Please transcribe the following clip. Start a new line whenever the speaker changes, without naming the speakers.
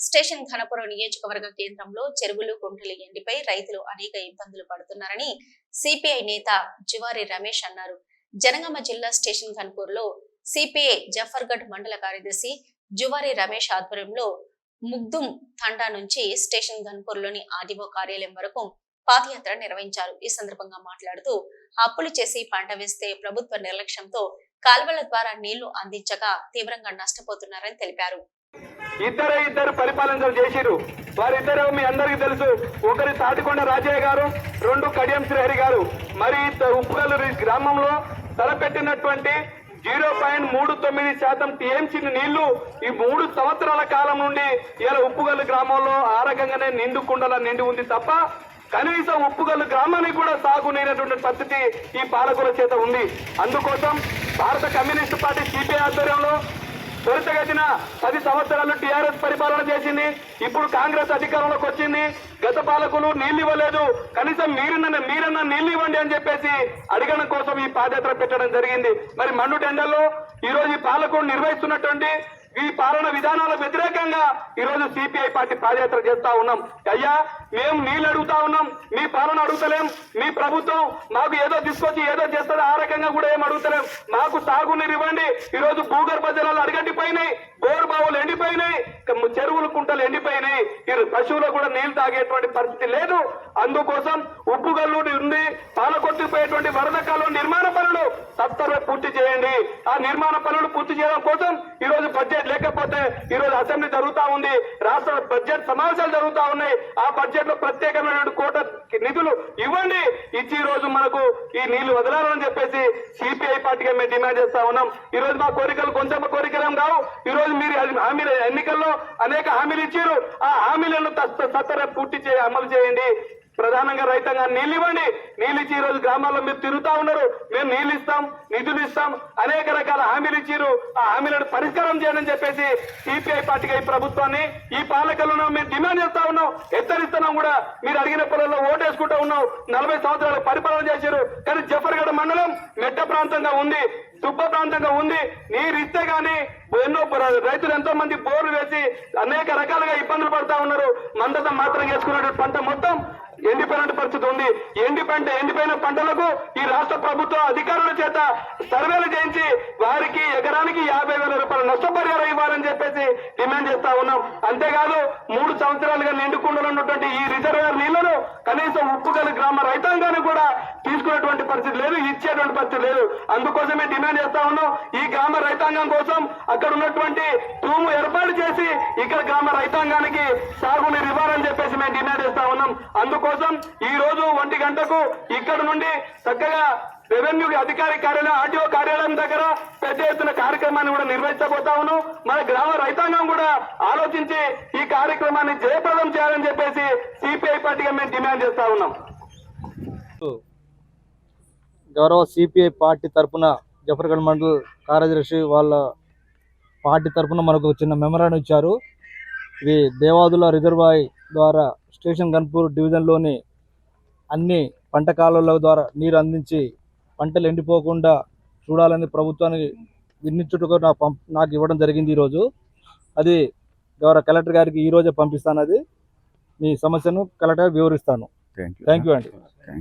Station Ghanapuram నియోజకవర్గ కేంద్రంలో చెరువులు కుంటలు ఎండిపై రైతులు అనేక ఇబ్బందులు పడుతున్నారని సిపిఐ నేత జువారి రమేష్ అన్నారు. జనగామ జిల్లా స్టేషన్ ఘనపూర్ లో సిపిఐ జఫర్గఢ్ మండల కార్యదర్శి జువారి రమేష్ ఆధ్వర్యంలో ముగ్దుం తండా నుంచి స్టేషన్ ఘనపూర్ లోని ఆర్డీఓ కార్యాలయం వరకు పాదయాత్ర నిర్వహించారు. ఈ సందర్భంగా మాట్లాడుతూ అప్పులు చేసి పంట వేస్తే ప్రభుత్వ నిర్లక్ష్యంతో కాల్వల ద్వారా నీళ్లు అందించక తీవ్రంగా నష్టపోతున్నారని తెలిపారు.
ఇద్దరు పరిపాలన చేసిరు. వారిద్దరు మీ అందరికీ తెలుసు. ఒకరి తాటికొండ రాజయ్య గారు, రెండు కడియం శ్రీహరి గారు. మరి ఉప్పుగల్లు గ్రామంలో తలపెట్టినటువంటి 0.39% టీఎంసీ నీళ్లు ఈ 3 సంవత్సరాల కాలం నుండి ఇలా ఉప్పుగల్లు గ్రామంలో ఆ రకంగానే నిండుకుండలా నిండి ఉంది తప్ప కనీసం ఉప్పుగల్లు గ్రామానికి కూడా సాగునీరైనటువంటి పరిస్థితి ఈ పాలకుల చేత ఉంది. అందుకోసం భారత కమ్యూనిస్టు పార్టీ సిపిఐ ఆధ్వర్యంలో త్వరితగతిన 10 సంవత్సరాలు టీఆర్ఎస్ పరిపాలన చేసింది. ఇప్పుడు కాంగ్రెస్ అధికారంలోకి వచ్చింది. గత పాలకులు నీళ్లు ఇవ్వలేదు, కనీసం మీరన్నా నీళ్లు ఇవ్వండి అని చెప్పేసి అడగడం కోసం ఈ పాదయాత్ర పెట్టడం జరిగింది. మరి మండు టెండర్లో ఈరోజు ఈ పాలకులు నిర్వహిస్తున్నటువంటి ఈ పాలన విధానాలకు వ్యతిరేకంగా ఈరోజు సిపిఐ పార్టీ పాదయాత్ర చేస్తా ఉన్నాం. అయ్యా, మేము నీళ్ళు అడుగుతా ఉన్నాం, మీ పాలన అడుగుతలేం. మీ ప్రభుత్వం మాకు ఏదో తీసుకొచ్చి ఏదో చేస్తుంది, ఆ రకంగా కూడా ఏం అడుగుతలేం. మాకు సాగునీరు ఇవ్వండి. ఈరోజు భూగర్భ జలాలు అడగండిపోయినాయి, బోర్ బావులు ఎండిపోయినాయి, చెరువులు కుంటలు ఎండిపోయినాయి. పశువులకు కూడా నీళ్లు తాగేటువంటి పరిస్థితి లేదు. అందుకోసం ఉప్పుగల్లు నుండి పాలకొట్టుకుపోయేటువంటి వరద కాలువ నిర్మాణ పనులు సత్వరమే పూర్తి చేయండి. ఆ నిర్మాణ పనులు పూర్తి చేయడం కోసం ఈరోజు బడ్జెట్ లేకపోతే ఈరోజు అసెంబ్లీ జరుగుతా ఉంది, రాష్ట్ర బడ్జెట్ సమావేశాలు జరుగుతా ఉన్నాయి. ఆ బడ్జెట్ లో ప్రత్యేకమైనటువంటి కోట నిధులు ఇవ్వండి, ఇచ్చి ఈ రోజు మనకు ఈ నీళ్లు వదలాలని చెప్పేసి సిపిఐ పార్టీగా మేము డిమాండ్ చేస్తా ఉన్నాం. ఈ రోజు మా కోరికలు కొంచెం కోరికలేం కావు. ఈ రోజు మీరు హామీలు ఎన్నికల్లో అనేక హామీలు ఇచ్చారు. ఆ హామీలను సత్వరమే పూర్తి అమలు చేయండి. ప్రధానంగా రైతాంగాన్ని నీళ్ళు ఇవ్వండి. నీళ్ళు ఇచ్చి ఈ రోజు గ్రామాల్లో మీరు తిరుగుతా ఉన్నారు. మేము నీళ్ళు ఇస్తాం, నిధులు ఇస్తాం, అనేక రకాల హామీలు ఇచ్చారు. ఆ హామీలను పరిష్కారం చేయాలని చెప్పేసి సిపిఐ పార్టీగా ఈ ప్రభుత్వాన్ని, ఈ పాలకులను మేము డిమాండ్ చేస్తా ఉన్నాం. హెచ్చరిస్తున్నాం కూడా. మీరు అడిగిన పొలంలో ఓటేసుకుంటూ ఉన్నాం. 40 సంవత్సరాలు పరిపాలన చేశారు. కానీ జఫర్గఢ్ మండలం మెట్ట ప్రాంతంగా ఉంది, తుప్ప ప్రాంతంగా ఉంది. నీరు ఇస్తే గానీ ఎన్నో రైతులు ఎంతో మంది బోర్లు వేసి అనేక రకాలుగా ఇబ్బందులు పడతా ఉన్నారు. మందతం మాత్రం వేసుకున్నటువంటి పంట మొత్తం ఎండిపోయిన పరిస్థితి ఉంది. ఎండిపోయిన పంటలకు ఈ రాష్ట్ర ప్రభుత్వం అధికారుల చేత సర్వేలు చేయించి వారికి ఎకరానికి 50,000 రూపాయల నష్టపరిహారం ఇవ్వాలని చెప్పేసి డిమాండ్ చేస్తా ఉన్నాం. అంతేకాదు 3 సంవత్సరాలుగా నిండుకుండలో ఉన్నటువంటి ఈ రిజర్వేర్ నీళ్లను కనీసం ఉప్పుగల్లు గ్రామ రైతాంగానికి కూడా తీసుకునేటువంటి పరిస్థితి లేదు, ఇచ్చేటువంటి పరిస్థితి లేదు. అందుకోసమే డిమాండ్ చేస్తా ఉన్నాం. ఈ గ్రామ రైతాంగం కోసం అక్కడ ఉన్నటువంటి తూము ఏర్పాటు చేసి ఇక్కడ గ్రామ రైతాంగానికి సాగునీరు ఇవ్వాలని చెప్పేసి మేము డిమాండ్ చేస్తా ఉన్నాం. అందుకోసం ఈ రోజు 1 గంటకు ఇక్కడ నుండి చక్కగా రెవెన్యూ అధికారి కార్యాలయం, ఆర్టీఓ కార్యాలయం దగ్గర పెద్ద ఎత్తున కార్యక్రమాన్ని కూడా నిర్వహించబోతా ఉన్నాం. మన గ్రామ రైతాంగం కూడా ఆలోచించి ఈ కార్యక్రమాన్ని జయప్రదం చేయాలని చెప్పేసి సిపిఐ పార్టీగా మేము డిమాండ్ చేస్తా ఉన్నాం.
గౌరవ సిపిఐ పార్టీ తరఫున జఫర్గఢ్ మండల్ కార్యదర్శి వాళ్ళ పార్టీ తరఫున మనకు చిన్న మెమరాండం ఇచ్చారు. ఇది దేవాదుల రిజర్వాయర్ ద్వారా స్టేషన్ ఘనపూర్ డివిజన్లోని అన్ని పంట కాలువల ద్వారా నీరు అందించి పంటలు ఎండిపోకుండా చూడాలని ప్రభుత్వానికి విన్నవించుటకు నాకు ఇవ్వడం జరిగింది. ఈరోజు అది గౌరవ కలెక్టర్ గారికి ఈరోజే పంపిస్తాను. అది మీ సమస్యను కలెక్టర్ వివరిస్తాను. థ్యాంక్ యూ అండి.